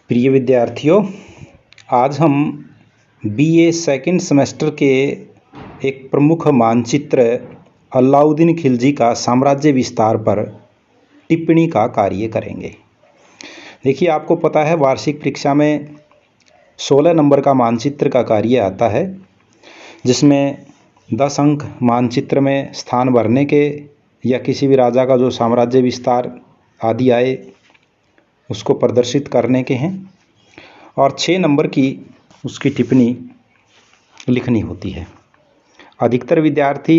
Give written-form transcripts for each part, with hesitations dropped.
प्रिय विद्यार्थियों, आज हम बीए सेकंड सेमेस्टर के एक प्रमुख मानचित्र अलाउद्दीन खिलजी का साम्राज्य विस्तार पर टिप्पणी का कार्य करेंगे। देखिए, आपको पता है वार्षिक परीक्षा में 16 नंबर का मानचित्र का कार्य आता है, जिसमें 10 अंक मानचित्र में स्थान भरने के या किसी भी राजा का जो साम्राज्य विस्तार आदि आए उसको प्रदर्शित करने के हैं, और 6 नंबर की उसकी टिप्पणी लिखनी होती है। अधिकतर विद्यार्थी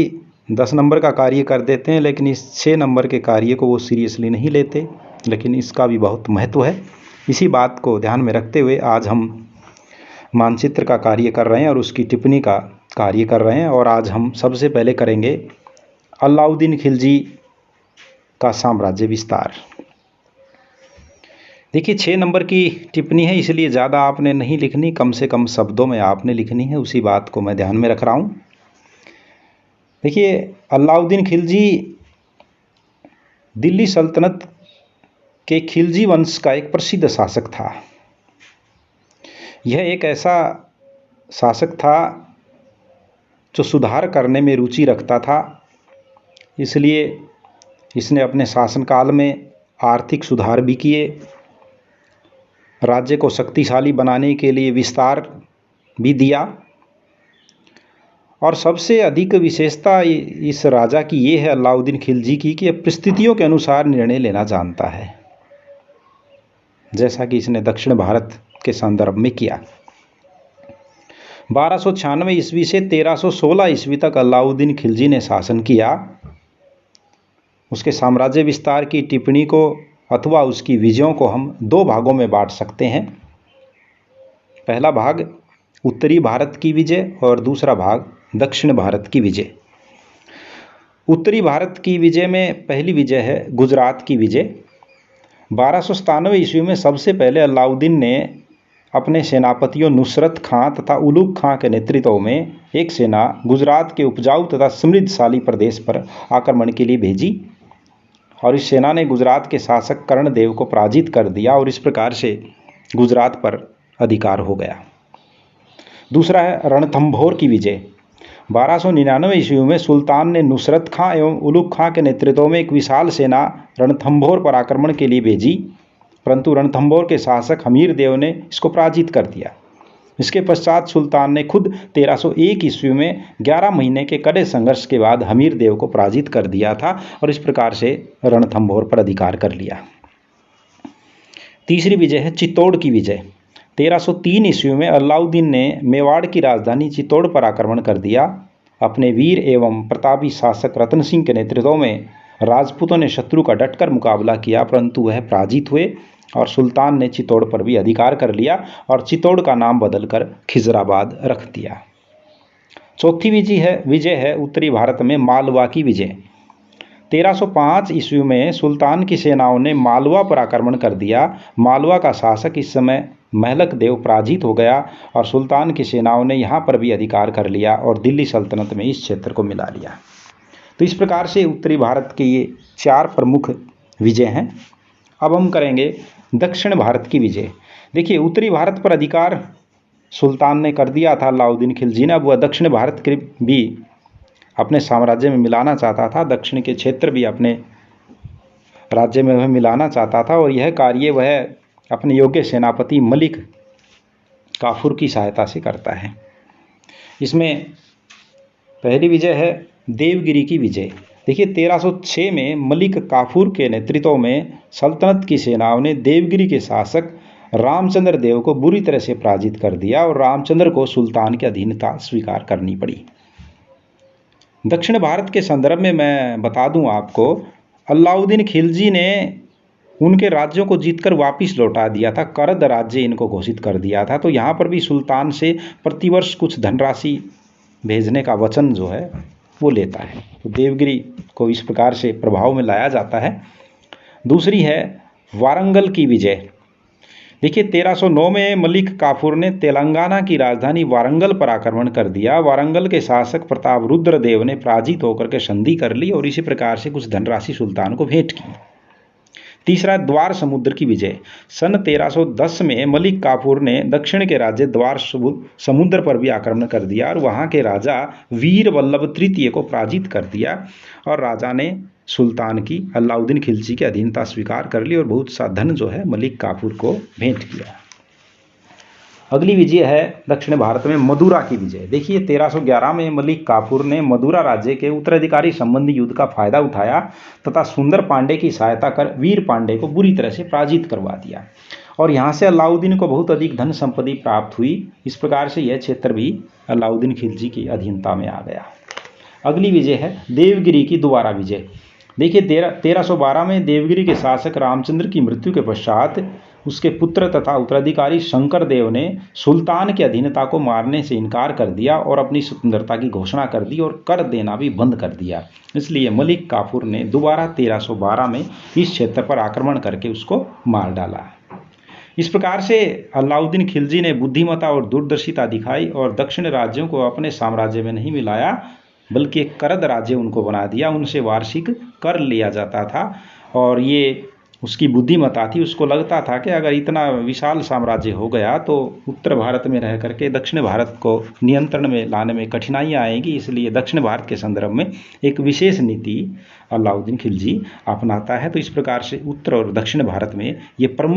10 नंबर का कार्य कर देते हैं, लेकिन इस 6 नंबर के कार्य को वो सीरियसली नहीं लेते, लेकिन इसका भी बहुत महत्व है। इसी बात को ध्यान में रखते हुए आज हम मानचित्र का कार्य कर रहे हैं और उसकी टिप्पणी का कार्य कर रहे हैं। और आज हम सबसे पहले करेंगे अलाउद्दीन खिलजी का साम्राज्य विस्तार। देखिए, 6 नंबर की टिप्पणी है, इसलिए ज़्यादा आपने नहीं लिखनी, कम से कम शब्दों में आपने लिखनी है। उसी बात को मैं ध्यान में रख रहा हूँ। देखिए, अलाउद्दीन खिलजी दिल्ली सल्तनत के खिलजी वंश का एक प्रसिद्ध शासक था। यह एक ऐसा शासक था जो सुधार करने में रुचि रखता था, इसलिए इसने अपने शासनकाल में आर्थिक सुधार भी किए, राज्य को शक्तिशाली बनाने के लिए विस्तार भी दिया, और सबसे अधिक विशेषता इस राजा की ये है, अलाउद्दीन खिलजी की, कि परिस्थितियों के अनुसार निर्णय लेना जानता है, जैसा कि इसने दक्षिण भारत के संदर्भ में किया। 1296 ईस्वी से 1316 ईस्वी तक अलाउद्दीन खिलजी ने शासन किया। उसके साम्राज्य विस्तार की टिप्पणी को अथवा उसकी विजयों को हम 2 भागों में बांट सकते हैं। पहला भाग उत्तरी भारत की विजय और दूसरा भाग दक्षिण भारत की विजय। उत्तरी भारत की विजय में पहली विजय है गुजरात की विजय। 1297 ईस्वी में सबसे पहले अलाउद्दीन ने अपने सेनापतियों नुसरत खां तथा उलुग खां के नेतृत्व में एक सेना गुजरात के उपजाऊ तथा समृद्धशाली प्रदेश पर आक्रमण के लिए भेजी, और इस सेना ने गुजरात के शासक कर्णदेव को पराजित कर दिया, और इस प्रकार से गुजरात पर अधिकार हो गया। दूसरा है रणथंभौर की विजय। 1299 ईस्वी में सुल्तान ने नुसरत खां एवं उलुग खां के नेतृत्व में एक विशाल सेना रणथंभौर पर आक्रमण के लिए भेजी, परंतु रणथंभौर के शासक हमीर देव ने इसको पराजित कर दिया। इसके पश्चात सुल्तान ने खुद 1301 ईस्वी में 11 महीने के कड़े संघर्ष के बाद हमीर देव को पराजित कर दिया था, और इस प्रकार से रणथंभौर पर अधिकार कर लिया। तीसरी विजय है चित्तौड़ की विजय। 1303 ईस्वी में अलाउद्दीन ने मेवाड़ की राजधानी चित्तौड़ पर आक्रमण कर दिया। अपने वीर एवं प्रतापी शासक रतन सिंह के नेतृत्व में राजपूतों ने शत्रु का डटकर मुकाबला किया, परंतु वह पराजित हुए, और सुल्तान ने चित्तौड़ पर भी अधिकार कर लिया और चित्तौड़ का नाम बदलकर खिजराबाद रख दिया। चौथी विजय है उत्तरी भारत में मालवा की विजय। 1305 ईस्वी में सुल्तान की सेनाओं ने मालवा पर आक्रमण कर दिया। मालवा का शासक इस समय महलक देव पराजित हो गया, और सुल्तान की सेनाओं ने यहाँ पर भी अधिकार कर लिया और दिल्ली सल्तनत में इस क्षेत्र को मिला लिया। तो इस प्रकार से उत्तरी भारत के ये 4 प्रमुख विजय हैं। अब हम करेंगे दक्षिण भारत की विजय। देखिए, उत्तरी भारत पर अधिकार सुल्तान ने कर दिया था अलाउद्दीन खिलजी ने। अब वह दक्षिण भारत के भी अपने साम्राज्य में मिलाना चाहता था, दक्षिण के क्षेत्र भी अपने राज्य में वह मिलाना चाहता था, और यह कार्य वह अपने योग्य सेनापति मलिक काफूर की सहायता से करता है। इसमें पहली विजय है देवगिरी की विजय। देखिए, 1306 में मलिक काफूर के नेतृत्व में सल्तनत की सेनाओं ने देवगिरी के शासक रामचंद्र देव को बुरी तरह से पराजित कर दिया, और रामचंद्र को सुल्तान की अधीनता स्वीकार करनी पड़ी। दक्षिण भारत के संदर्भ में मैं बता दूं आपको, अलाउद्दीन खिलजी ने उनके राज्यों को जीतकर वापस लौटा दिया था, करद राज्य इनको घोषित कर दिया था। तो यहाँ पर भी सुल्तान से प्रतिवर्ष कुछ धनराशि भेजने का वचन जो है वो लेता है। तो देवगिरी को इस प्रकार से प्रभाव में लाया जाता है। दूसरी है वारंगल की विजय। देखिए, 1309 में मलिक काफूर ने तेलंगाना की राजधानी वारंगल पर आक्रमण कर दिया। वारंगल के शासक प्रताप रुद्र देव ने पराजित होकर के संधि कर ली, और इसी प्रकार से कुछ धनराशि सुल्तान को भेंट की। तीसरा, द्वार समुद्र की विजय। सन 1310 में मलिक काफूर ने दक्षिण के राज्य द्वार समुद्र पर भी आक्रमण कर दिया और वहाँ के राजा वीर वल्लभ तृतीय को पराजित कर दिया और राजा ने सुल्तान की अलाउद्दीन खिलजी की अधीनता स्वीकार कर ली और बहुत सा धन जो है मलिक काफूर को भेंट किया। अगली विजय है दक्षिण भारत में मदुरा की विजय। देखिए 1311 में मलिक काफूर ने मदुरा राज्य के उत्तराधिकारी संबंधी युद्ध का फायदा उठाया तथा सुंदर पांडे की सहायता कर वीर पांडे को बुरी तरह से पराजित करवा दिया और यहाँ से अलाउद्दीन को बहुत अधिक धन संपत्ति प्राप्त हुई। इस प्रकार से यह क्षेत्र भी अलाउद्दीन खिलजी की अधीनता में आ गया। अगली विजय है देवगिरी की दोबारा विजय। देखिए 1312 में देवगिरी के शासक रामचंद्र की मृत्यु के पश्चात उसके पुत्र तथा उत्तराधिकारी शंकर देव ने सुल्तान की अधीनता को मारने से इनकार कर दिया और अपनी स्वतंत्रता की घोषणा कर दी और कर देना भी बंद कर दिया। इसलिए मलिक काफूर ने दोबारा 1312 में इस क्षेत्र पर आक्रमण करके उसको मार डाला। इस प्रकार से अलाउद्दीन खिलजी ने बुद्धिमत्ता और दूरदर्शिता दिखाई और दक्षिण राज्यों को अपने साम्राज्य में नहीं मिलाया बल्कि एक करद राज्य उनको बना दिया। उनसे वार्षिक कर लिया जाता था और ये उसकी बुद्धिमत्ता थी। उसको लगता था कि अगर इतना विशाल साम्राज्य हो गया तो उत्तर भारत में रह करके दक्षिण भारत को नियंत्रण में लाने में कठिनाइयाँ आएगी, इसलिए दक्षिण भारत के संदर्भ में एक विशेष नीति अलाउद्दीन खिलजी अपनाता है। तो इस प्रकार से उत्तर और दक्षिण भारत में ये प्रमुख